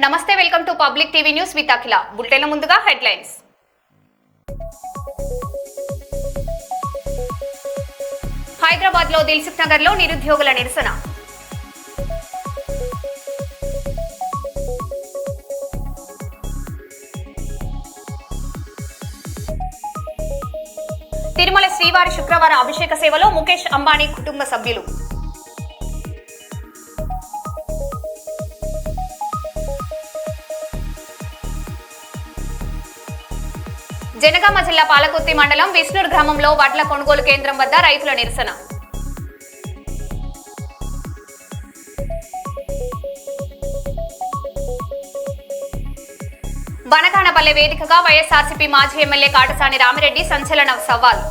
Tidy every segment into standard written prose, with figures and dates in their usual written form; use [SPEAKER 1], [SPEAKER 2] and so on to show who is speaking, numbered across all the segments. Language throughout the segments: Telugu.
[SPEAKER 1] నమస్తే, welcome to public TV news with Akhila. Bulletin ముందుగా హెడ్లైన్స్. హైదరాబాద్ లో దిల్సుఖ్ నగర్ లో నిరుద్యోగుల నిరసన. తిరుమల శ్రీవారి శుక్రవార అభిషేక సేవలో ముఖేష్ అంబానీ కుటుంబ సభ్యులు. జనగామ జిల్లా పాలకుర్తి మండలం విష్ణూర్ గ్రామంలో వడ్ల కొనుగోలు కేంద్రం వద్ద రైతుల నిరసన. బనగానపల్లె వేదికగా వైఎస్ఆర్సీపీ మాజీ ఎమ్మెల్యే కాటసాని రామిరెడ్డి సంచలన సవాల్.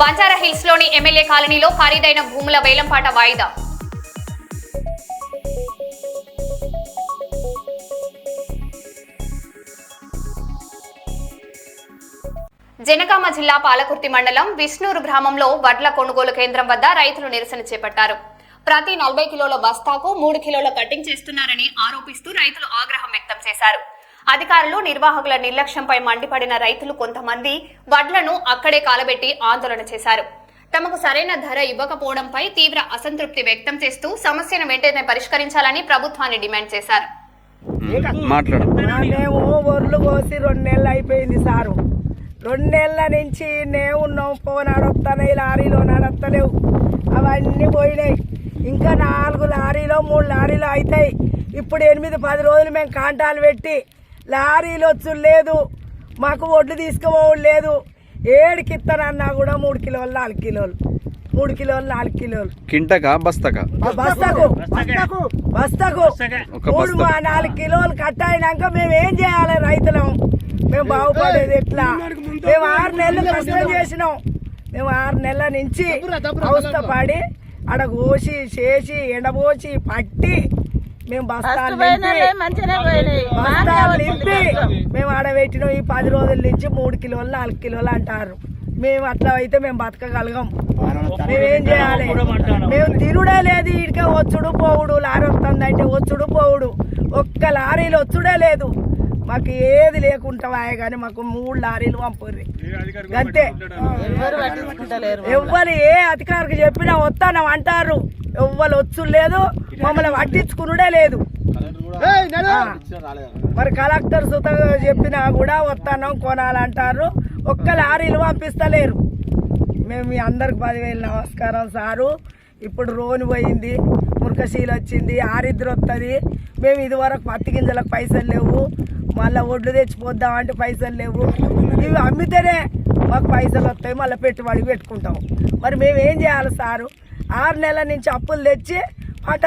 [SPEAKER 1] బంజారా హిల్స్ లోని ఎమ్మెల్యే కాలనీలో ఖరీదైన భూముల వేలంపాట వాయిదా. జనగామ జిల్లా పాలకుర్తి మండలం విష్ణూరు గ్రామంలో వడ్ల కొనుగోలు కేంద్రం వద్ద రైతులు నిరసన చేపట్టారు. ప్రతి 40 కిలోల బస్తాకు 3 కిలోల కటింగ్ చేస్తున్నారని ఆరోపిస్తూ రైతులు ఆగ్రహం వ్యక్తం చేశారు. అధికారులు నిర్వాహకుల నిర్లక్ష్యంపై మండిపడిన రైతులు కొంతమంది వడ్లను అక్కడే కాలబెట్టి ఆందోళన చేశారు. తమకు సరైన ధర ఇవ్వకపోవడంపై తీవ్ర అసంతృప్తి వ్యక్తం చేస్తూ సమస్యను వెంటనే పరిష్కరించాలని ప్రభుత్వాన్ని డిమాండ్ చేశారు.
[SPEAKER 2] సారు 2 నెలల నుంచి ఉన్నాం, నడొస్తాయి, లారీలో నడస్తలేవు, అవన్నీ పోయినాయి. ఇంకా 4 లారీలో 3 లారీలు అవుతాయి. ఇప్పుడు 8-10 రోజులు మేము కాంటాలు పెట్టి లారీలు వచ్చు లేదు, మాకు ఒడ్లు తీసుకుపోవడం లేదు. 7కి ఇస్తానన్నా కూడా 3 కిలోలు 4 కిలోలు 3 కిలోలు 4 కిలోలు
[SPEAKER 3] కింటకా బస్తకు
[SPEAKER 2] 4 కిలోలు కట్ అయినాక మేము ఏం చేయాలి? రైతులం మేము బాగుపడేది ఎట్లా? మేము 6 నెలలు కష్టం చేసినాం. మేము 6 నెలల నుంచి అవస్థపడి ఆడ కోసి చేసి ఎండబోసి పట్టి మేము బస్తాలు నింపి మేము ఆడబెట్టినాం. ఈ 10 రోజుల నుంచి 3 కిలోలు 4 కిలోలు అంటారు. మేము అట్లా అయితే మేము బతకగలగం. మేమేం చేయాలి? మేము తిరుడే లేదు. ఇడికే వచ్చుడు పోవుడు, లారీ వస్తుందంటే వచ్చుడు పోవుడు, ఒక్క లారీలు వచ్చుడే లేదు. మాకు ఏది లేకుంటావా కానీ మాకు 3 లారీలు పంపుర్రి అంతే. ఎవ్వరు ఏ అధికారికి చెప్పినా వస్తానం అంటారు. ఎవ్వరు వచ్చు లేదు, మమ్మల్ని పట్టించుకునుడే లేదు. మరి కలెక్టర్ సుత చెప్పినా కూడా వస్తానం కొనాలంటారు. ఒక్క లారీలు పంపిస్తలేరు. మేము మీ అందరికి 10,000 నమస్కారం సారు. ఇప్పుడు రోని పోయింది, మురకశీల వచ్చింది, ఆరిద్ర వస్తుంది. మేము ఇదివరకు పత్తి గింజలకు పైసలు లేవు, మళ్ళీ ఒడ్లు తెచ్చిపోద్దామంటే పైసలు లేవు. ఇవి అమ్మితేనే మాకు పైసలు వస్తాయి, మళ్ళీ పెట్టుబడి పెట్టుకుంటాం. మరి మేము ఏం చేయాలి సారు? 6 నెలల నుంచి అప్పులు తెచ్చి పంట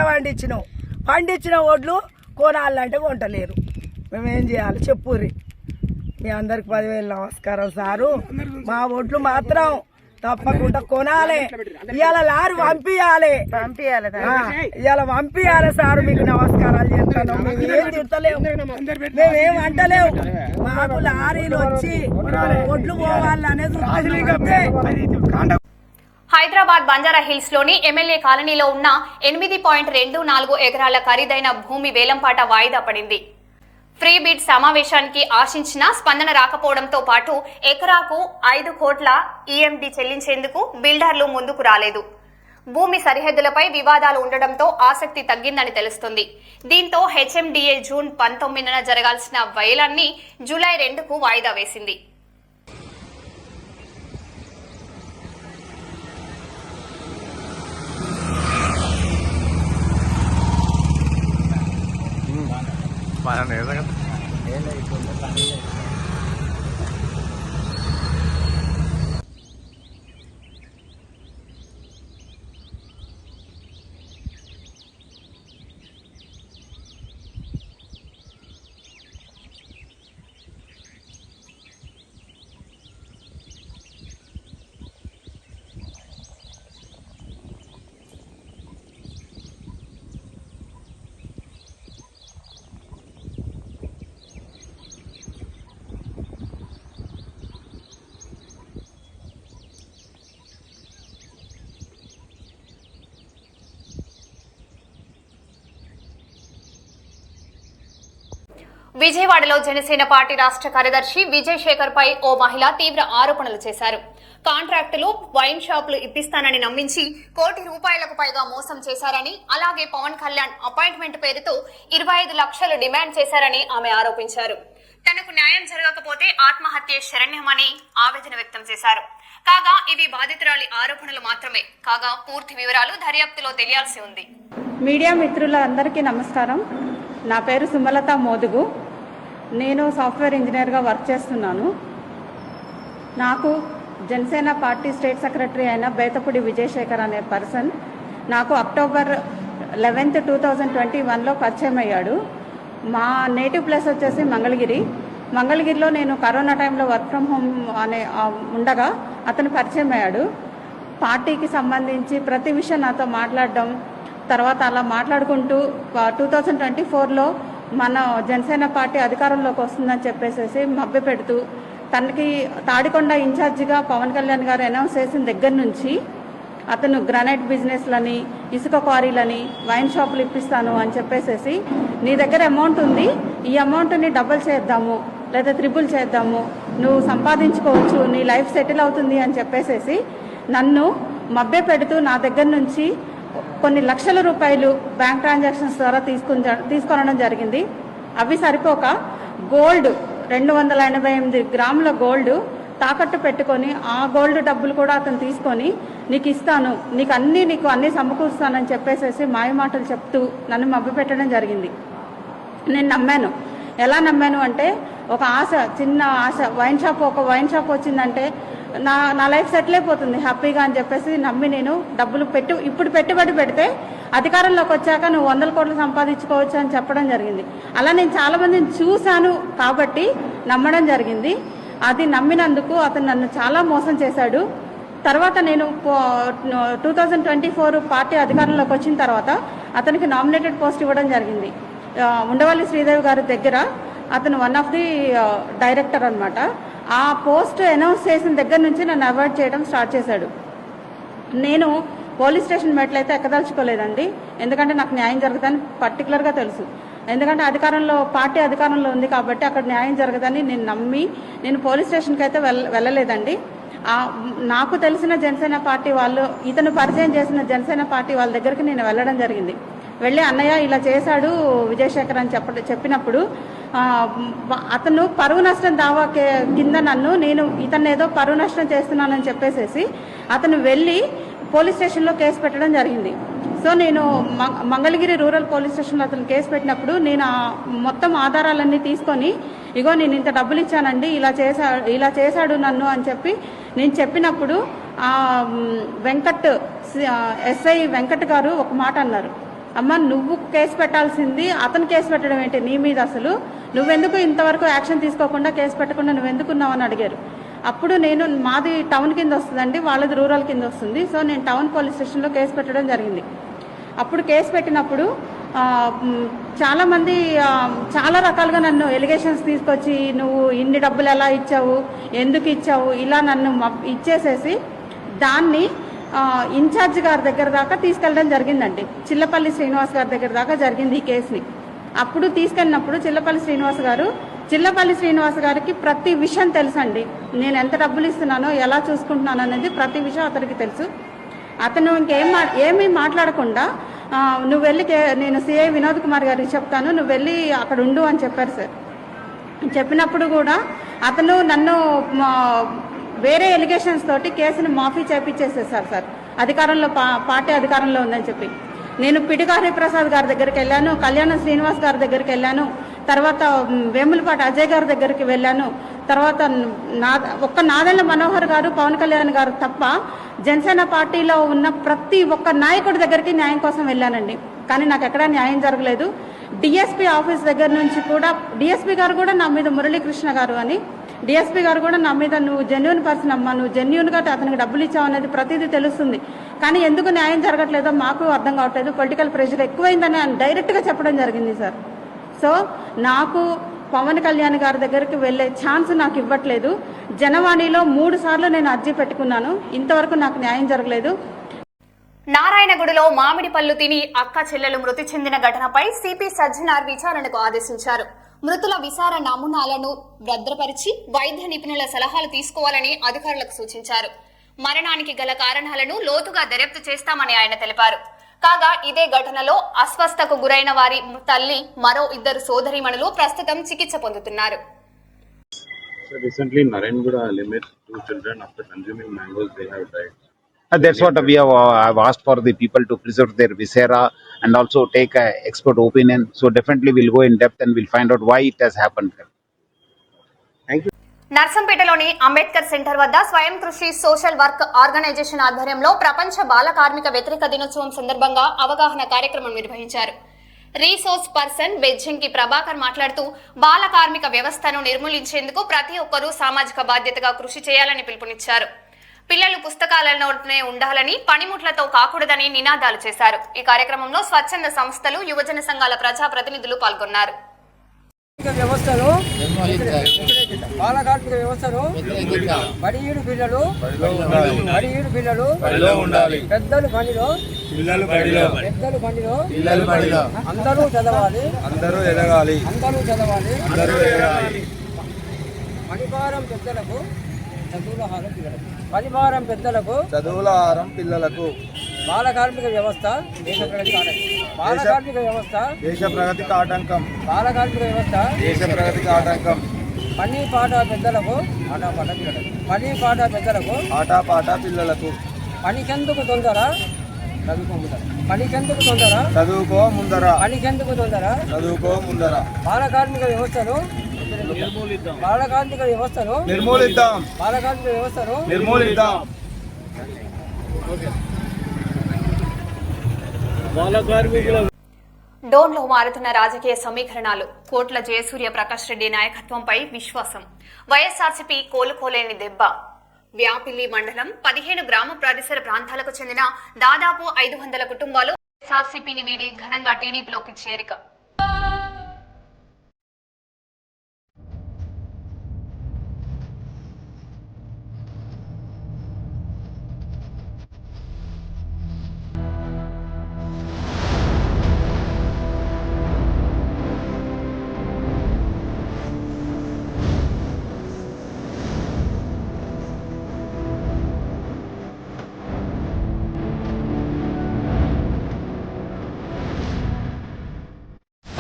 [SPEAKER 2] పండించిన ఒడ్లు కొనాలంటే కొంటలేరు. మేమేం చేయాలి చెప్పుర్రి. మీ అందరికి 10,000 నమస్కారం సారు. మా ఒడ్లు మాత్రం తప్పకుండా కొనాలి. ఇవాళ లారీ పంపియాలి సారు. మీకు నమస్కారాలు చేస్తాను. మేమేం తిడతలేము, మేమేం అంటలేవు. మాకు లారీలు వచ్చి ఒడ్లు పోవాలనేది.
[SPEAKER 1] హైదరాబాద్ బంజారా హిల్స్ లోని ఎమ్మెల్యే కాలనీలో ఉన్న 8.24 ఎకరాల ఖరీదైన భూమి వేలంపాట వాయిదా పడింది. ఫ్రీ బీట్ సమావేశానికి ఆశించిన స్పందన రాకపోవడంతో పాటు ఎకరాకు 5 కోట్ల ఈఎండి చెల్లించేందుకు బిల్డర్లు ముందుకు రాలేదు. భూమి సరిహద్దులపై వివాదాలు ఉండడంతో ఆసక్తి తగ్గిందని తెలుస్తుంది. దీంతో హెచ్ఎండిఏ జూన్ 19న జరగాల్సిన వేలాన్ని జూలై 2కు వాయిదా వేసింది. విజయవాడలో జనసేన పార్టీ రాష్ట్ర కార్యదర్శి విజయ్ శేఖర్ పై ఓ మహిళ తీవ్ర ఆరోపణలు చేశారు. కాంట్రాక్టులు, వైన్ షాపులు ఇప్పిస్తానని నమ్మించి ₹1,00,00,000 పైగా మోసం చేశారని, అలాగే పవన్ కళ్యాణ్ అపాయింట్మెంట్ పేరుతో 25 లక్షలు డిమాండ్ చేశారని ఆమె ఆరోపించారు. తనకు న్యాయం జరగకపోతే ఆత్మహత్య శరణ్యమని ఆవేదన వ్యక్తం చేశారు. కాగా ఇవి బాధితురాలి ఆరోపణలు మాత్రమే కాగా పూర్తి వివరాలు దర్యాప్తులో తెలియాల్సి ఉంది.
[SPEAKER 3] మీడియా మిత్రులందరికీ నమస్కారం. నా పేరు సుమలత మోదుగు. నేను సాఫ్ట్వేర్ ఇంజనీర్గా వర్క్ చేస్తున్నాను. నాకు జనసేన పార్టీ స్టేట్ సెక్రటరీ అయిన బేతపూడి విజయ్ శేఖర్ అనే పర్సన్ నాకు అక్టోబర్ 11, 2021లో పరిచయం అయ్యాడు. మా నేటివ్ ప్లేస్ వచ్చేసి మంగళగిరిలో నేను కరోనా టైంలో వర్క్ ఫ్రమ్ హోమ్ ఉండగా అతను పరిచయం అయ్యాడు. పార్టీకి సంబంధించి ప్రతి విషయం నాతో మాట్లాడడం, తర్వాత అలా మాట్లాడుకుంటూ 2024లో మన జనసేన పార్టీ అధికారంలోకి వస్తుందని చెప్పేసి మభ్యపెడుతూ తనకి తాడికొండ ఇన్ఛార్జిగా పవన్ కళ్యాణ్ గారు అనౌన్స్ చేసిన దగ్గర నుంచి అతను గ్రానైట్ బిజినెస్లని, ఇసుక క్వారీలని, వైన్ షాపులు ఇప్పిస్తాను అని చెప్పేసి నీ దగ్గర అమౌంట్ ఉంది, ఈ అమౌంట్ని డబుల్ చేద్దాము లేదా ట్రిపుల్ చేద్దాము, నువ్వు సంపాదించుకోవచ్చు, నీ లైఫ్ సెటిల్ అవుతుంది అని చెప్పేసి నన్ను మభ్యపెడుతూ నా దగ్గర నుంచి కొన్ని లక్షల రూపాయలు బ్యాంక్ ట్రాన్సాక్షన్స్ ద్వారా తీసుకొనడం జరిగింది. అవి సరిపోక గోల్డ్ 288 గ్రాముల గోల్డ్ తాకట్టు పెట్టుకొని ఆ గోల్డ్ డబ్బులు కూడా అతను తీసుకొని నీకు ఇస్తాను, నీకు అన్ని సమకూరుస్తానని చెప్పేసి మాయమాటలు చెప్తూ నన్ను మభ్యపెట్టడం జరిగింది. నేను నమ్మాను. ఎలా నమ్మాను అంటే ఒక ఆశ, చిన్న ఆశ, ఒక వైన్ షాప్ వచ్చిందంటే నా లైఫ్ సెటిల్ అయిపోతుంది హ్యాపీగా అని చెప్పేసి నమ్మి నేను డబ్బులు ఇప్పుడు పెట్టుబడి పెడితే అధికారంలోకి వచ్చాక నువ్వు 100 కోట్లు సంపాదించుకోవచ్చు అని చెప్పడం జరిగింది. అలా నేను చాలా మందిని చూశాను కాబట్టి నమ్మడం జరిగింది. అది నమ్మినందుకు అతను నన్ను చాలా మోసం చేశాడు. తర్వాత నేను 2024 పార్టీ అధికారంలోకి వచ్చిన తర్వాత అతనికి నామినేటెడ్ పోస్ట్ ఇవ్వడం జరిగింది. ఉండవల్లి శ్రీదేవి గారి దగ్గర అతను వన్ ఆఫ్ ది డైరెక్టర్ అనమాట. ఆ పోస్ట్ అనౌన్స్ చేసిన దగ్గర నుంచి నన్ను అవాయిడ్ చేయడం స్టార్ట్ చేశాడు. నేను పోలీస్ స్టేషన్ మెట్లయితే ఎక్కదలుచుకోలేదండి. ఎందుకంటే నాకు న్యాయం జరుగుతుందని పర్టికులర్గా తెలుసు. ఎందుకంటే పార్టీ అధికారంలో ఉంది కాబట్టి అక్కడ న్యాయం జరగదని నేను నమ్మి నేను పోలీస్ స్టేషన్కి అయితే వెళ్ళలేదండి. నాకు తెలిసిన జనసేన పార్టీ వాళ్ళు, ఇతను పరిచయం చేసిన జనసేన పార్టీ వాళ్ళ దగ్గరికి నేను వెళ్ళడం జరిగింది. వెళ్ళి అన్నయ్య ఇలా చేశాడు విజయశేఖర్ అని చెప్పినప్పుడు అతను పరువు నష్టం దావా కింద నేను ఇతను ఏదో పరువు నష్టం చేస్తున్నానని చెప్పేసి అతను వెళ్ళి పోలీస్ స్టేషన్లో కేసు పెట్టడం జరిగింది. సో నేను మంగళగిరి రూరల్ పోలీస్ స్టేషన్లో అతను కేసు పెట్టినప్పుడు నేను మొత్తం ఆధారాలన్నీ తీసుకొని ఇగో నేను ఇంత డబ్బులు ఇచ్చానండి, ఇలా చేశాడు నన్ను అని చెప్పి నేను చెప్పినప్పుడు ఎస్ఐ వెంకట్ గారు ఒక మాట అన్నారు. అమ్మ, నువ్వు కేసు పెట్టాల్సింది, అతను కేసు పెట్టడం ఏంటి నీ మీద, అసలు నువ్వెందుకు ఇంతవరకు యాక్షన్ తీసుకోకుండా కేసు పెట్టకుండా నువ్వెందుకున్నావు అని అడిగారు. అప్పుడు మాది టౌన్ కింద వస్తుందండి, వాళ్ళది రూరల్ కింద వస్తుంది. సో నేను టౌన్ పోలీస్ స్టేషన్లో కేసు పెట్టడం జరిగింది. అప్పుడు కేసు పెట్టినప్పుడు చాలామంది చాలా రకాలుగా నన్ను ఎలిగేషన్స్ తీసుకొచ్చి నువ్వు ఇన్ని డబ్బులు ఎలా ఇచ్చావు, ఎందుకు ఇచ్చావు, ఇలా నన్ను ఇచ్చేసేసి దాన్ని ఇన్ఛార్జ్ గారి దగ్గర దాకా తీసుకెళ్ళడం జరిగిందండి. చిల్లపల్లి శ్రీనివాస్ గారి దగ్గర దాకా జరిగింది ఈ కేసుని. అప్పుడు తీసుకెళ్ళినప్పుడు చిల్లపల్లి శ్రీనివాస్ గారికి ప్రతి విషయం తెలుసండి. నేను ఎంత డబ్బులు ఇస్తున్నానో, ఎలా చూసుకుంటున్నాను అనేది ప్రతి విషయం అతనికి తెలుసు. అతను ఏమీ మాట్లాడకుండా నువ్వు వెళ్ళి నేను సిఐ వినోద్ కుమార్ గారికి చెప్తాను, నువ్వు వెళ్ళి అక్కడ ఉండు అని చెప్పారు సార్. చెప్పినప్పుడు కూడా అతను నన్ను వేరే ఎలిగేషన్స్ తోటి కేసును మాఫీ చేపించేసేసారు సార్. పార్టీ అధికారంలో ఉందని చెప్పి నేను పిడిగా హరిప్రసాద్ గారి దగ్గరికి వెళ్ళాను, కళ్యాణ శ్రీనివాస్ గారి దగ్గరికి వెళ్ళాను, తర్వాత వేములపాటి అజయ్ గారి దగ్గరికి వెళ్ళాను, తర్వాత నాదెళ్ల మనోహర్ గారు, పవన్ కళ్యాణ్ గారు తప్ప జనసేన పార్టీలో ఉన్న ప్రతి ఒక్క నాయకుడి దగ్గరికి న్యాయం కోసం వెళ్ళానండి. కానీ నాకు ఎక్కడా న్యాయం జరగలేదు. డిఎస్పీ ఆఫీస్ దగ్గర నుంచి కూడా డిఎస్పీ గారు కూడా నా మీద, మురళీకృష్ణ గారు అని డిఎస్పీ గారు కూడా నా మీద నువ్వు జెన్యూన్ పర్సన్ అమ్మా, నువ్వు జెన్యూన్గా అతనికి డబ్బులు ఇచ్చావు అనేది ప్రతిదీ తెలుస్తుంది, కానీ ఎందుకు న్యాయం జరగట్లేదో మాకు అర్థం కావట్లేదు, పొలిటికల్ ప్రెషర్ ఎక్కువైందని ఆయన డైరెక్ట్గా చెప్పడం జరిగింది సార్. సో నాకు పవన్ కళ్యాణ్ గారి దగ్గరికి వెళ్లే ఛాన్స్ నాకు ఇవ్వట్లేదు. జనవాణిలో 3 సార్లు నేను అర్జీ పెట్టుకున్నాను, ఇంతవరకు నాకు న్యాయం జరగలేదు.
[SPEAKER 1] నారాయణగూడలో మామిడి పళ్ళు తిని అక్క చెల్లెలు మృతి చెందిన ఘటనపై సిపి సజ్జనార్ విచారణకు ఆదేశించారు. మృతుల విసార నమూనాలను భద్రపరిచి వైద్య నిపుణుల సలహాలు తీసుకోవాలని అధికారులకు సూచించారు. మరణానికి గల కారణాలను లోతుగా దర్యాప్తు చేస్తామని ఆయన తెలిపారు. కాగా ఇదే ఘటనలో అస్వస్థకు గురైన వారి తల్లి మరో 2 సోదరీమణులు ప్రస్తుతం చికిత్స పొందుతున్నారు.
[SPEAKER 4] So recently in Narayanaguda limit 2 children after consuming mangoes they have died.
[SPEAKER 5] That's what we have asked for the people to preserve their viscera and also take an expert opinion. So definitely we'll go in depth and we'll find out why it has happened.
[SPEAKER 1] నర్సంపేటలోని అంబేద్కర్ సెంటర్ వద్ద స్వయం కృషి సోషల్ వర్క్ ఆర్గనైజేషన్ ఆధ్వర్యంలో ప్రపంచ బాల కార్మిక వ్యతిరేక దినోత్సవం సందర్భంగా అవగాహన కార్యక్రమం నిర్వహించారు. రీసోర్స్ పర్సన్ బెజ్జంకి ప్రభాకర్ మాట్లాడుతూ బాల కార్మిక వ్యవస్థను నిర్మూలించేందుకు ప్రతి ఒక్కరూ సామాజిక బాధ్యతగా కృషి చేయాలని పిలుపునిచ్చారు. పిల్లలు పుస్తకాలలోనే ఉండాలని, పనిముట్లతో కాకూడదని నినాదాలు చేశారు. ఈ కార్యక్రమంలో స్వచ్ఛంద సంస్థలు, యువజన సంఘాల ప్రజా ప్రతినిధులు పాల్గొన్నారు.
[SPEAKER 6] బాల కార్మిక వ్యవస్థను బడియుడు పిల్లలు పెద్దలు పనిలో అందరూ చదవాలి, పనిభారం చదువులహారం పిల్లలకు బాల కార్మిక వ్యవస్థ దేశ ప్రగతికి ఆటంకం పని పాట పెద్దలకు ఆటపాట పిల్లలకు పనికెందుకు తొందర చదువుకో ముందర బాల కార్మిక వ్యవస్థను నిర్మూలిద్దాం.
[SPEAKER 1] డోన్లో మారుతున్న రాజకీయ సమీకరణాలు, కోట్ల జయసూర్య ప్రకాష్ రెడ్డి నాయకత్వంపై విశ్వాసం, వైఎస్ఆర్సీపీ కోలుకోలేని దెబ్బ. వ్యాపిల్లి మండలం 15 గ్రామ పరిసర ప్రాంతాలకు చెందిన దాదాపు 500 కుటుంబాలు వైఎస్ఆర్సీపీని వీడి ఘనంగా టీడీపీలోకి చేరిక.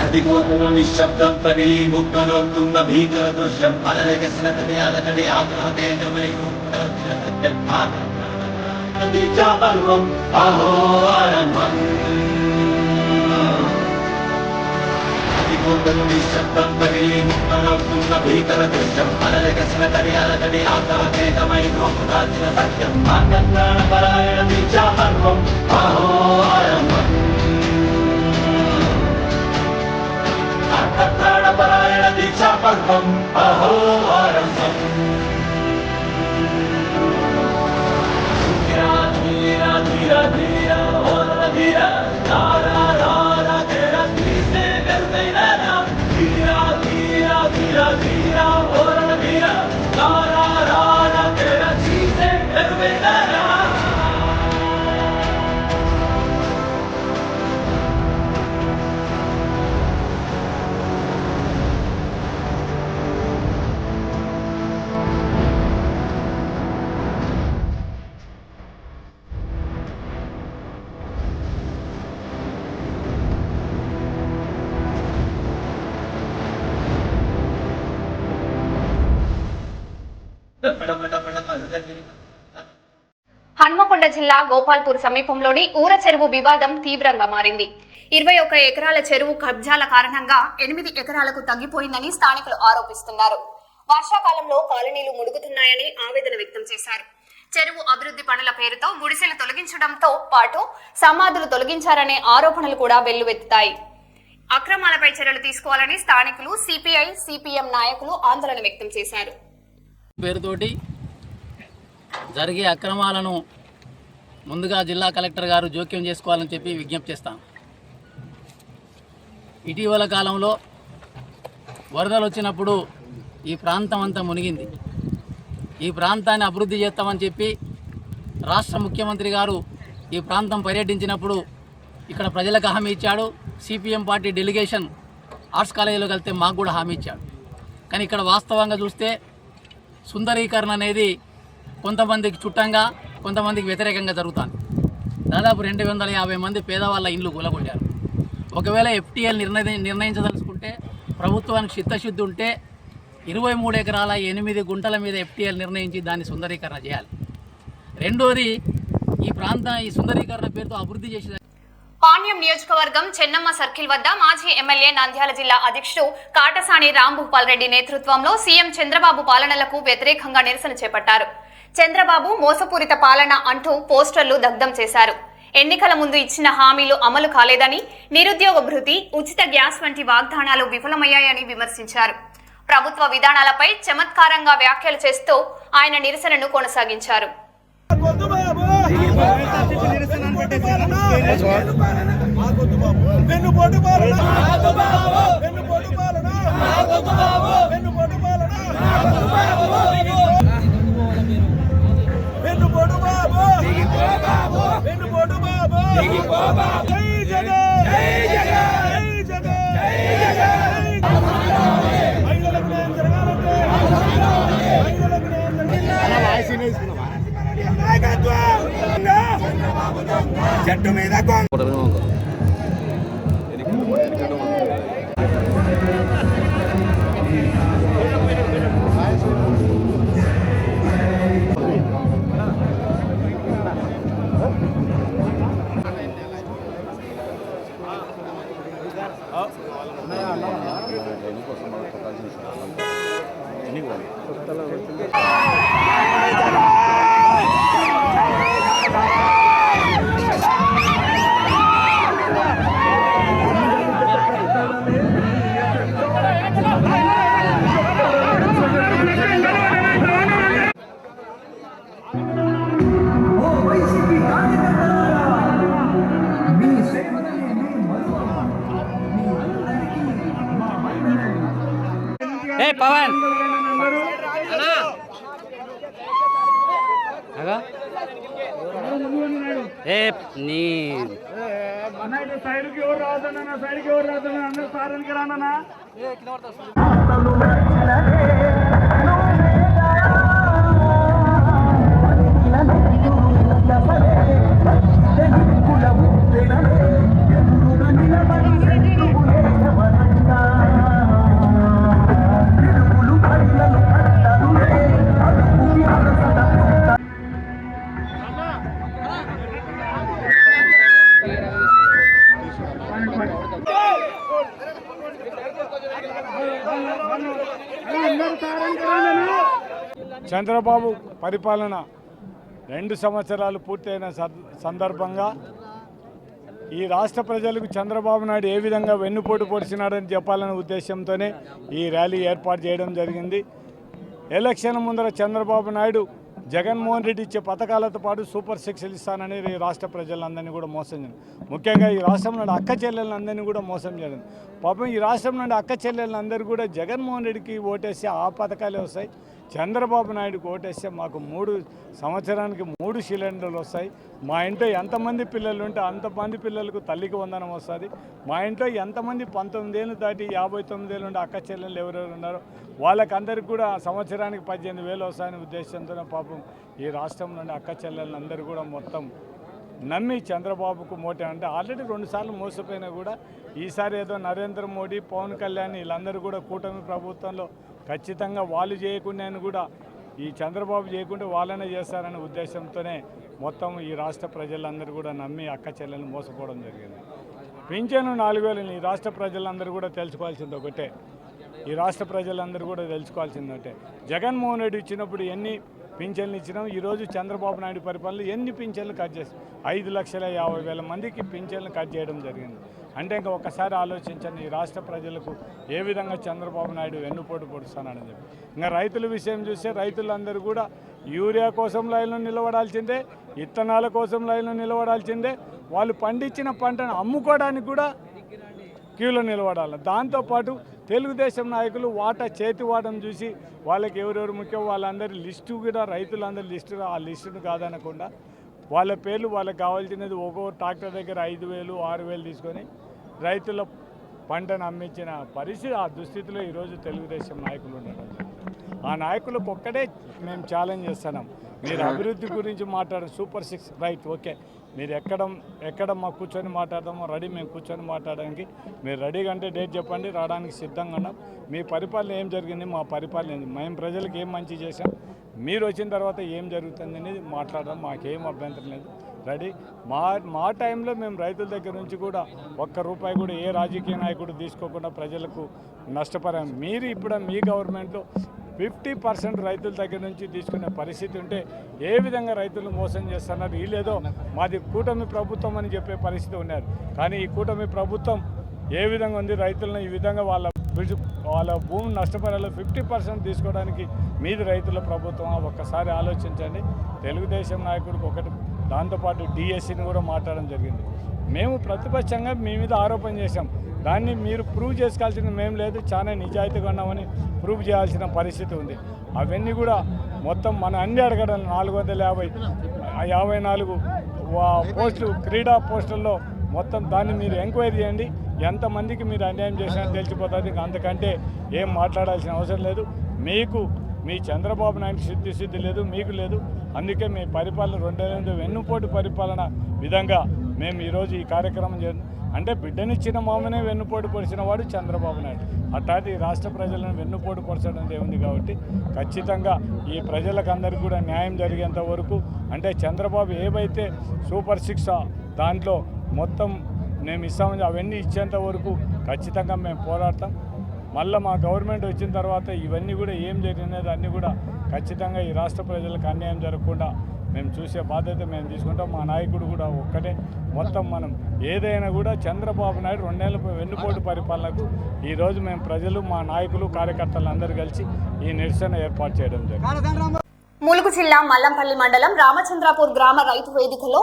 [SPEAKER 7] అదిగోతలో నిశ్శబ్దం పగిలి ముక్కలవుతున్న భీకర దృశ్యం అలలెగసిన తడియాలతడి ఆగ్రహతేజమై పర్వం అహో ఆరంభం. అదిగోతలో నిశ్శబ్దం పగిలి ముక్కలవుతున్న భీకర దృశ్యం అలలెగసిన తడియాలతడి ఆగ్రహతేజమై రాసిన సత్యం ఆకర్షణ పరాయణ దీక్షాపర్వం అహో ఆరంభం. పరాయణ దీక్షాపర్వం అహో ఆరంభం. ధీరా ధీరా ధీరా ధీరా ఓర ధీరా రారా రారా తేరా తీసే వెర్దైనా ధీరా ధీరా ధీరా ధీరా ఓర ధీరా రారా రారా తేరా తీసే వెర్దైనా.
[SPEAKER 1] హన్మకొండ జిల్లా గోపాల్పూర్ సమీపంలోని ఊర చెరువు వివాదం తీవ్రంగా మారింది. 21 ఎకరాల చెరువు కబ్జాల కారణంగా 8 ఎకరాలకు తగ్గిపోయిందని స్థానికులు ఆరోపిస్తున్నారు. వర్షాకాలంలో కాలనీలు మునుగుతున్నాయని ఆవేదన వ్యక్తం చేశారు. చెరువు అభివృద్ధి పనుల పేరుతో గుడిసెలు తొలగించడంతో పాటు సమాధులు తొలగించారనే ఆరోపణలు కూడా వెల్లువెత్తుతాయి. అక్రమాలపై చర్యలు తీసుకోవాలని స్థానికులు, సిపిఐ, సిపిఎం నాయకులు ఆందోళన వ్యక్తం చేశారు.
[SPEAKER 8] పేరుతోటి జరిగే అక్రమాలను ముందుగా జిల్లా కలెక్టర్ గారు జోక్యం చేసుకోవాలని చెప్పి విజ్ఞప్తి చేస్తాం. ఇటీవల కాలంలో వరదలు వచ్చినప్పుడు ఈ ప్రాంతం అంతా మునిగింది. ఈ ప్రాంతాన్ని అభివృద్ధి చేస్తామని చెప్పి రాష్ట్ర ముఖ్యమంత్రి గారు ఈ ప్రాంతం పర్యటించినప్పుడు ఇక్కడ ప్రజలకు హామీ ఇచ్చాడు. సిపిఎం పార్టీ డెలిగేషన్ ఆర్ట్స్ కాలేజీలోకి వెళ్తే మాకు కూడా హామీ ఇచ్చాడు. కానీ ఇక్కడ వాస్తవంగా చూస్తే సుందరీకరణ అనేది కొంతమందికి చుట్టంగా కొంతమందికి వ్యతిరేకంగా జరుగుతుంది. దాదాపు 250 మంది పేదవాళ్ళ ఇండ్లు కూలగొట్టారు. ఒకవేళ FTL నిర్ణయించదలుచుకుంటే ప్రభుత్వానికి చిత్తశుద్ధి ఉంటే 23 ఎకరాల 8 గుంటల మీద FTL నిర్ణయించి దాన్ని సుందరీకరణ చేయాలి. రెండోది ఈ సుందరీకరణ పేరుతో అభివృద్ధి చేసే
[SPEAKER 1] పాణ్యం నియోజకవర్గం చెన్నమ్మ సర్కిల్ వద్ద మాజీ ఎమ్మెల్యే నంద్యాల జిల్లా అధ్యక్షుడు కాటసాని రాంభూపాల్ రెడ్డి నేతృత్వంలో సీఎం చంద్రబాబు పాలనలకు వ్యతిరేకంగా నిరసన చేపట్టారు. చంద్రబాబు మోసపూరిత పాలన అంటూ పోస్టర్లు దగ్ధం చేశారు. ఎన్నికల ముందు ఇచ్చిన హామీలు అమలు కాలేదని, నిరుద్యోగ భృతి, ఉచిత గ్యాస్ వంటి వాగ్దానాలు విఫలమయ్యాయని విమర్శించారు. ప్రభుత్వ విధానాలపై చమత్కారంగా వ్యాఖ్యలు చేస్తూ ఆయన నిరసనను కొనసాగించారు.
[SPEAKER 6] చెట్టు మీద
[SPEAKER 8] పవన్ నీ
[SPEAKER 6] సైడ్కి ఎవరు రాదన్నా సైడ్కి ఎవరు రాదన్నా అందరూ సారానికి రానన్నా చంద్రబాబు పరిపాలన 2 సంవత్సరాలు పూర్తయిన సందర్భంగా ఈ రాష్ట్ర ప్రజలకు చంద్రబాబు నాయుడు ఏ విధంగా వెన్నుపోటు పొడిచినాడని చెప్పాలనే ఉద్దేశంతోనే ఈ ర్యాలీ ఏర్పాటు చేయడం జరిగింది. ఎలక్షన్ ముందర చంద్రబాబు నాయుడు జగన్మోహన్ రెడ్డి ఇచ్చే పథకాలతో పాటు సూపర్ సిక్స్లు ఇస్తానని ఈ రాష్ట్ర ప్రజలందరినీ కూడా మోసం చేయడం, ముఖ్యంగా ఈ రాష్ట్రం నుండి అక్క చెల్లెలందరినీ కూడా మోసం చేయడం. పాపం ఈ రాష్ట్రం నుండి అక్క చెల్లెలందరూ కూడా జగన్మోహన్ రెడ్డికి ఓటేస్తే ఆ పథకాలే వస్తాయి, చంద్రబాబు నాయుడుకి ఓటేస్తే మాకు 3 సంవత్సరానికి 3 సిలిండర్లు వస్తాయి, మా ఇంట్లో ఎంతమంది పిల్లలు ఉంటే అంతమంది పిల్లలకు తల్లికి వందనం వస్తుంది, మా ఇంట్లో ఎంతమంది 19 ఏళ్ళు దాటి 59 ఏళ్ళు ఉంటే అక్క చెల్లెలు ఎవరెవరు ఉన్నారో వాళ్ళకందరికీ కూడా సంవత్సరానికి 18,000 వస్తాయనే ఉద్దేశంతోనే పాపం ఈ రాష్ట్రం నుండి అక్క చెల్లెలందరూ కూడా మొత్తం నమ్మి చంద్రబాబుకు మోటే అంటే ఆల్రెడీ 2 సార్లు మోసపోయినా కూడా ఈసారి ఏదో నరేంద్ర మోడీ, పవన్ కళ్యాణ్ వీళ్ళందరూ కూడా కూటమి ప్రభుత్వంలో ఖచ్చితంగా వాళ్ళు చేయకుండా కూడా ఈ చంద్రబాబు చేయకుండా వాళ్ళనే చేస్తారనే ఉద్దేశంతోనే మొత్తం ఈ రాష్ట్ర ప్రజలందరూ కూడా నమ్మి అక్క చెల్లెలను మోసపోవడం జరిగింది. పింఛను 4,000 ఈ రాష్ట్ర ప్రజలందరూ కూడా తెలుసుకోవాల్సింది ఒకటే, ఈ రాష్ట్ర ప్రజలందరూ కూడా తెలుసుకోవాల్సింది ఒకటే, జగన్మోహన్ రెడ్డి ఇచ్చినప్పుడు ఎన్ని పింఛన్లు ఇచ్చినాం, ఈరోజు చంద్రబాబు నాయుడు పరిపాలనలో ఎన్ని పింఛన్లు కట్ చేస్తాం, 5,50,000 మందికి పింఛన్లు కట్ చేయడం జరిగింది. అంటే ఇంకా ఒక్కసారి ఆలోచించండి ఈ రాష్ట్ర ప్రజలకు ఏ విధంగా చంద్రబాబు నాయుడు వెన్నుపోటు పొడుస్తానని చెప్పి. ఇంకా రైతుల విషయం చూస్తే రైతులందరూ కూడా యూరియా కోసం లైన్లో నిలబడాల్సిందే, విత్తనాల కోసం లైన్లో నిలబడాల్సిందే, వాళ్ళు పండించిన పంటను అమ్ముకోవడానికి కూడా క్యూలో నిలబడాలి. దాంతోపాటు తెలుగుదేశం నాయకులు చేతి వాటం చూసి వాళ్ళకి ఎవరెవరు ముఖ్యం వాళ్ళందరి లిస్టు కూడా రైతులందరి లిస్టు ఆ లిస్టును కాదనకుండా వాళ్ళ పేర్లు వాళ్ళకి కావాల్సినది ఒక్కో ట్రాక్టర్ దగ్గర 5,000, 6,000 తీసుకొని రైతుల పంటను అమ్మించిన పరిస్థితి, ఆ దుస్థితిలో ఈరోజు తెలుగుదేశం నాయకులు ఉండడం. ఆ నాయకులకు ఒక్కడే మేము ఛాలెంజ్ చేస్తున్నాం. మీరు అభివృద్ధి గురించి మాట్లాడారు, సూపర్ 6 రైట్, ఓకే. మీరు ఎక్కడ మాకు కూర్చొని మాట్లాడదామో రెడీ, మేము కూర్చొని మాట్లాడడానికి మీరు రెడీగా అంటే డేట్ చెప్పండి, రావడానికి సిద్ధంగా ఉన్నాం. మీ పరిపాలన ఏం జరిగింది, మా పరిపాలన ఏంది, మేము ప్రజలకు ఏం మంచి చేశాం, మీరు వచ్చిన తర్వాత ఏం జరుగుతుంది అనేది మాట్లాడడం మాకేం అభ్యంతరం లేదు, రెడీ. మా టైంలో మేము రైతుల దగ్గర నుంచి కూడా ఒక్క రూపాయి కూడా ఏ రాజకీయ నాయకుడు తీసుకోకుండా ప్రజలకు నష్టపరాం. మీరు ఇప్పుడు మీ గవర్నమెంట్లో 50% రైతుల దగ్గర నుంచి తీసుకునే పరిస్థితి ఉంటే ఏ విధంగా రైతులు మోసం చేస్తున్నారు? వీళ్ళేదో మాది కూటమి ప్రభుత్వం అని చెప్పే పరిస్థితి ఉన్నారు. కానీ ఈ కూటమి ప్రభుత్వం ఏ విధంగా ఉంది, రైతులను ఈ విధంగా వాళ్ళ భూమి నష్టపరాలు 50% తీసుకోవడానికి మీది రైతుల ప్రభుత్వం. ఒక్కసారి ఆలోచించండి. తెలుగుదేశం నాయకుడికి ఒకటి, దాంతోపాటు డిఎస్సిని కూడా మాట్లాడడం జరిగింది. మేము ప్రతిపక్షంగా మీ మీద ఆరోపణ చేశాం, దాన్ని మీరు ప్రూవ్ చేసుకోవాల్సిన మేము లేదు, చాలా నిజాయితీగా ఉన్నామని ప్రూవ్ చేయాల్సిన పరిస్థితి ఉంది. అవన్నీ కూడా మొత్తం మన అన్ని అడగడం 454 పోస్టులు, క్రీడా పోస్టుల్లో మొత్తం దాన్ని మీరు ఎంక్వైరీ చేయండి. ఎంతమందికి మీరు అన్యాయం చేసినా తెలిసిపోతుంది. అంతకంటే ఏం మాట్లాడాల్సిన అవసరం లేదు. మీకు మీ చంద్రబాబు నాయుడు సిద్ధి లేదు, మీకు లేదు. అందుకే మీ పరిపాలన 2008 వెన్నుపోటు పరిపాలన విధంగా మేము ఈరోజు ఈ కార్యక్రమం అంటే బిడ్డనిచ్చిన మామనే వెన్నుపోటు పొడిచిన వాడు చంద్రబాబు నాయుడు. అట్లాంటి రాష్ట్ర ప్రజలను వెన్నుపోటు పొడచడం ఉంది. కాబట్టి ఖచ్చితంగా ఈ ప్రజలకు అందరికీ కూడా న్యాయం జరిగేంత వరకు, అంటే చంద్రబాబు ఏవైతే సూపర్ 6 దాంట్లో మొత్తం మేము ఇస్తామని అవన్నీ ఇచ్చేంత వరకు ఖచ్చితంగా మేము పోరాడతాం. మళ్ళీ మా గవర్నమెంట్ వచ్చిన తర్వాత ఇవన్నీ కూడా ఏం జరిగినది అన్నీ కూడా ఖచ్చితంగా ఈ రాష్ట్ర ప్రజలకు అన్యాయం జరగకుండా మేము చూసే బాధ్యత మేము తీసుకుంటాం. మా నాయకుడు కూడా ఒక్కటే, మొత్తం మనం ఏదైనా కూడా చంద్రబాబు నాయుడు 2 నెలల వెన్నుపోటు పరిపాలనకు ఈరోజు మేము ప్రజలు, మా నాయకులు, కార్యకర్తలు అందరూ కలిసి ఈ నిరసన ఏర్పాటు చేయడం జరిగింది.
[SPEAKER 1] ములుగు జిల్లా మల్లంపల్లి మండలం రామచంద్రాపూర్ గ్రామ రైతు వేదికలో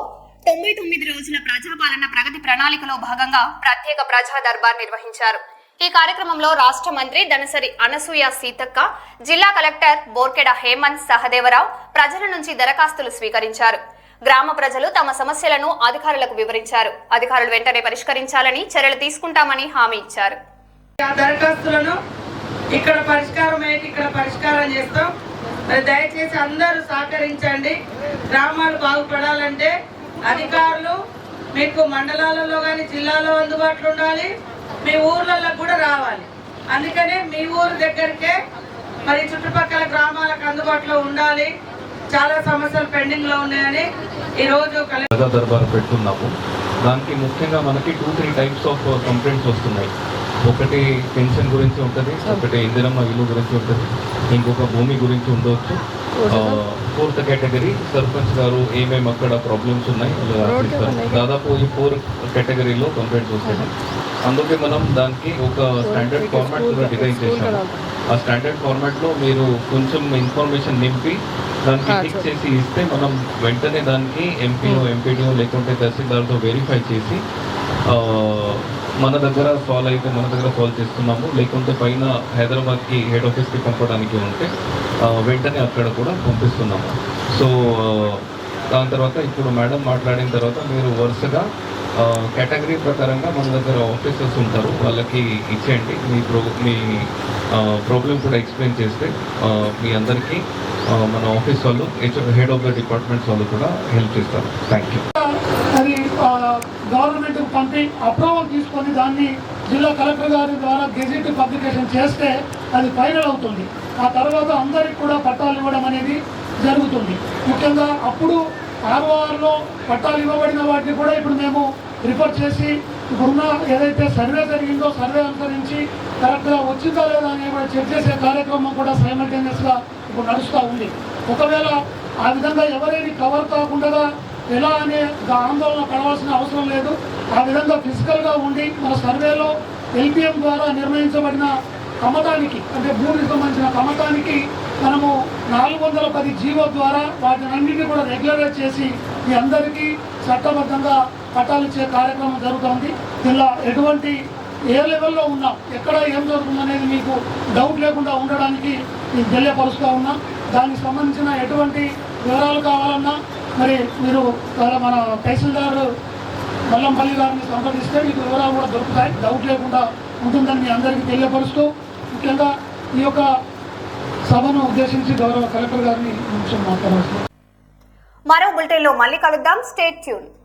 [SPEAKER 1] 99 రోజుల ప్రజాపాలన ప్రగతి ప్రణాళికలో భాగంగా ప్రత్యేక ప్రజా దర్బార్ నిర్వహించారు. ఈ కార్యక్రమంలో రాష్ట్ర మంత్రి దనసరి అనసూయ సీతక్క, జిల్లా కలెక్టర్ బోర్కెడ హేమంత్ సహదేవరావు ప్రజల నుంచి దరఖాస్తులు స్వీకరించారు. గ్రామ ప్రజలు తమ సమస్యలను అధికారులకు వివరించారు. అధికారులు వెంటనే పరిష్కరించాలని చర్యలు తీసుకుంటామని హామీ ఇచ్చారు.
[SPEAKER 2] దరఖాస్తులను ఇక్కడ పరిష్కారం చేస్తాం. దయచేసి అందరూ సహకరించండి. గ్రామాలు బాగుపడాలంటే అధికారులు మీకు మండలాలలో కానీ జిల్లాలో అందుబాటులో ఉండాలి, మీ ఊర్లలో కూడా రావాలి. అందుకనే మీ ఊరు దగ్గరికే మరి చుట్టుపక్కల గ్రామాలకు అందుబాటులో ఉండాలి. చాలా సమస్యలు పెండింగ్ లో ఉన్నాయని ఈరోజు
[SPEAKER 9] ప్రజా దర్బార్ పెడుతున్నాము. దానికి ముఖ్యంగా మనకి 2-3 టైప్స్ ఆఫ్ కంప్లైంట్స్ వస్తున్నాయి. ఒకటి పెన్షన్ గురించి ఉంటుంది, ఒకటి ఇందిరమ్మ ఇల్లు గురించి ఉంటుంది, ఇంకొక భూమి గురించి ఉండవచ్చు. 4th కేటగిరీ సర్పంచ్ గారు ఏమేమి అక్కడ ప్రాబ్లమ్స్ ఉన్నాయి దాదాపు ఈ 4 కేటగిరీలో కంప్లైంట్స్ వస్తాయి. అందుకే మనం దానికి ఒక స్టాండర్డ్ ఫార్మాట్ కూడా డిజైన్ చేశాము. ఆ స్టాండర్డ్ ఫార్మాట్లో మీరు కొంచెం ఇన్ఫర్మేషన్ నింపి దానికి టిక్ చేసి ఇస్తే మనం వెంటనే దానికి ఎంపీఓ, ఎంపీడీఓ లేకుంటే తహసీల్దార్తో వెరిఫై చేసి మన దగ్గర సాల్వ్ అయితే మన దగ్గర సాల్వ్ చేస్తున్నాము, లేకుంటే పైన హైదరాబాద్కి హెడ్ ఆఫీస్కి పంపడానికి ఉంటే వెంటనే అక్కడ కూడా పంపిస్తున్నాము. సో దాని తర్వాత ఇప్పుడు మేడం మాట్లాడిన తర్వాత మీరు వరుసగా కేటగిరీ ప్రకారంగా మన దగ్గర ఆఫీసర్స్ ఉంటారు, వాళ్ళకి ఇచ్చేయండి. మీ ప్రాబ్లం కూడా ఎక్స్ప్లెయిన్ చేస్తే మీ అందరికీ మన ఆఫీస్ వాళ్ళు, హెడ్ ఆఫ్ ద డిపార్ట్మెంట్స్ వాళ్ళు కూడా హెల్ప్ చేస్తారు. Thank you.
[SPEAKER 10] అది గవర్నమెంట్ పంపి అప్రూవల్ తీసుకొని దాన్ని జిల్లా కలెక్టర్ గారి ద్వారా గెజెట్ పబ్లికేషన్ చేస్తే అది ఫైనల్ అవుతుంది. ఆ తర్వాత అందరికి కూడా పట్టాలు ఇవ్వడం అనేది జరుగుతుంది. ముఖ్యంగా అప్పుడు ఆర్ఓఆర్లో పట్టాలు ఇవ్వబడిన వాటిని కూడా ఇప్పుడు మేము రిఫర్ చేసి ఇప్పుడున్న ఏదైతే సర్వే జరిగిందో సర్వే అనుసరించి కరెక్ట్గా వచ్చిందా లేదా అని కూడా చెక్ చేసే కార్యక్రమం కూడా సైమల్టేనియస్గా ఇప్పుడు నడుస్తూ ఉంది. ఒకవేళ ఆ విధంగా ఎవరైనా కవర్ కాకుండా ఎలా అనే ఆందోళన పడవలసిన అవసరం లేదు. ఆ విధంగా ఫిజికల్గా ఉండి మన సర్వేలో ఎల్పిఎం ద్వారా నిర్ణయించబడిన కమతానికి, అంటే భూమికి సంబంధించిన కమతానికి మనము 410 జీవో ద్వారా వాటిని అన్నింటినీ కూడా రెగ్యులరైజ్ చేసి మీ అందరికీ చట్టబద్ధంగా పట్టాలు ఇచ్చే కార్యక్రమం జరుగుతుంది. ఇలా ఎటువంటి ఏ లెవెల్లో ఉన్నాం, ఎక్కడ ఏం జరుగుతుందనేది మీకు డౌట్ లేకుండా ఉండడానికి నేను తెలియపరుస్తూ ఉన్నాం. దానికి సంబంధించిన ఎటువంటి వివరాలు కావాలన్నా మరి మీరు మన తహసీల్దార్ మల్లంపల్లి గారిని సంప్రదిస్తే మీకు వివరాలు కూడా దొరుకుతాయి. డౌట్ లేకుండా ఉంటుందని మీ అందరికీ తెలియపరుస్తూ ముఖ్యంగా ఈ యొక్క సభను ఉద్దేశించి గౌరవ కలెక్టర్ గారిని నిమిషం మాట్లాడాల్సింది.
[SPEAKER 1] మరో బులెటిన్లో మళ్ళీ కలుద్దాం. Stay tune.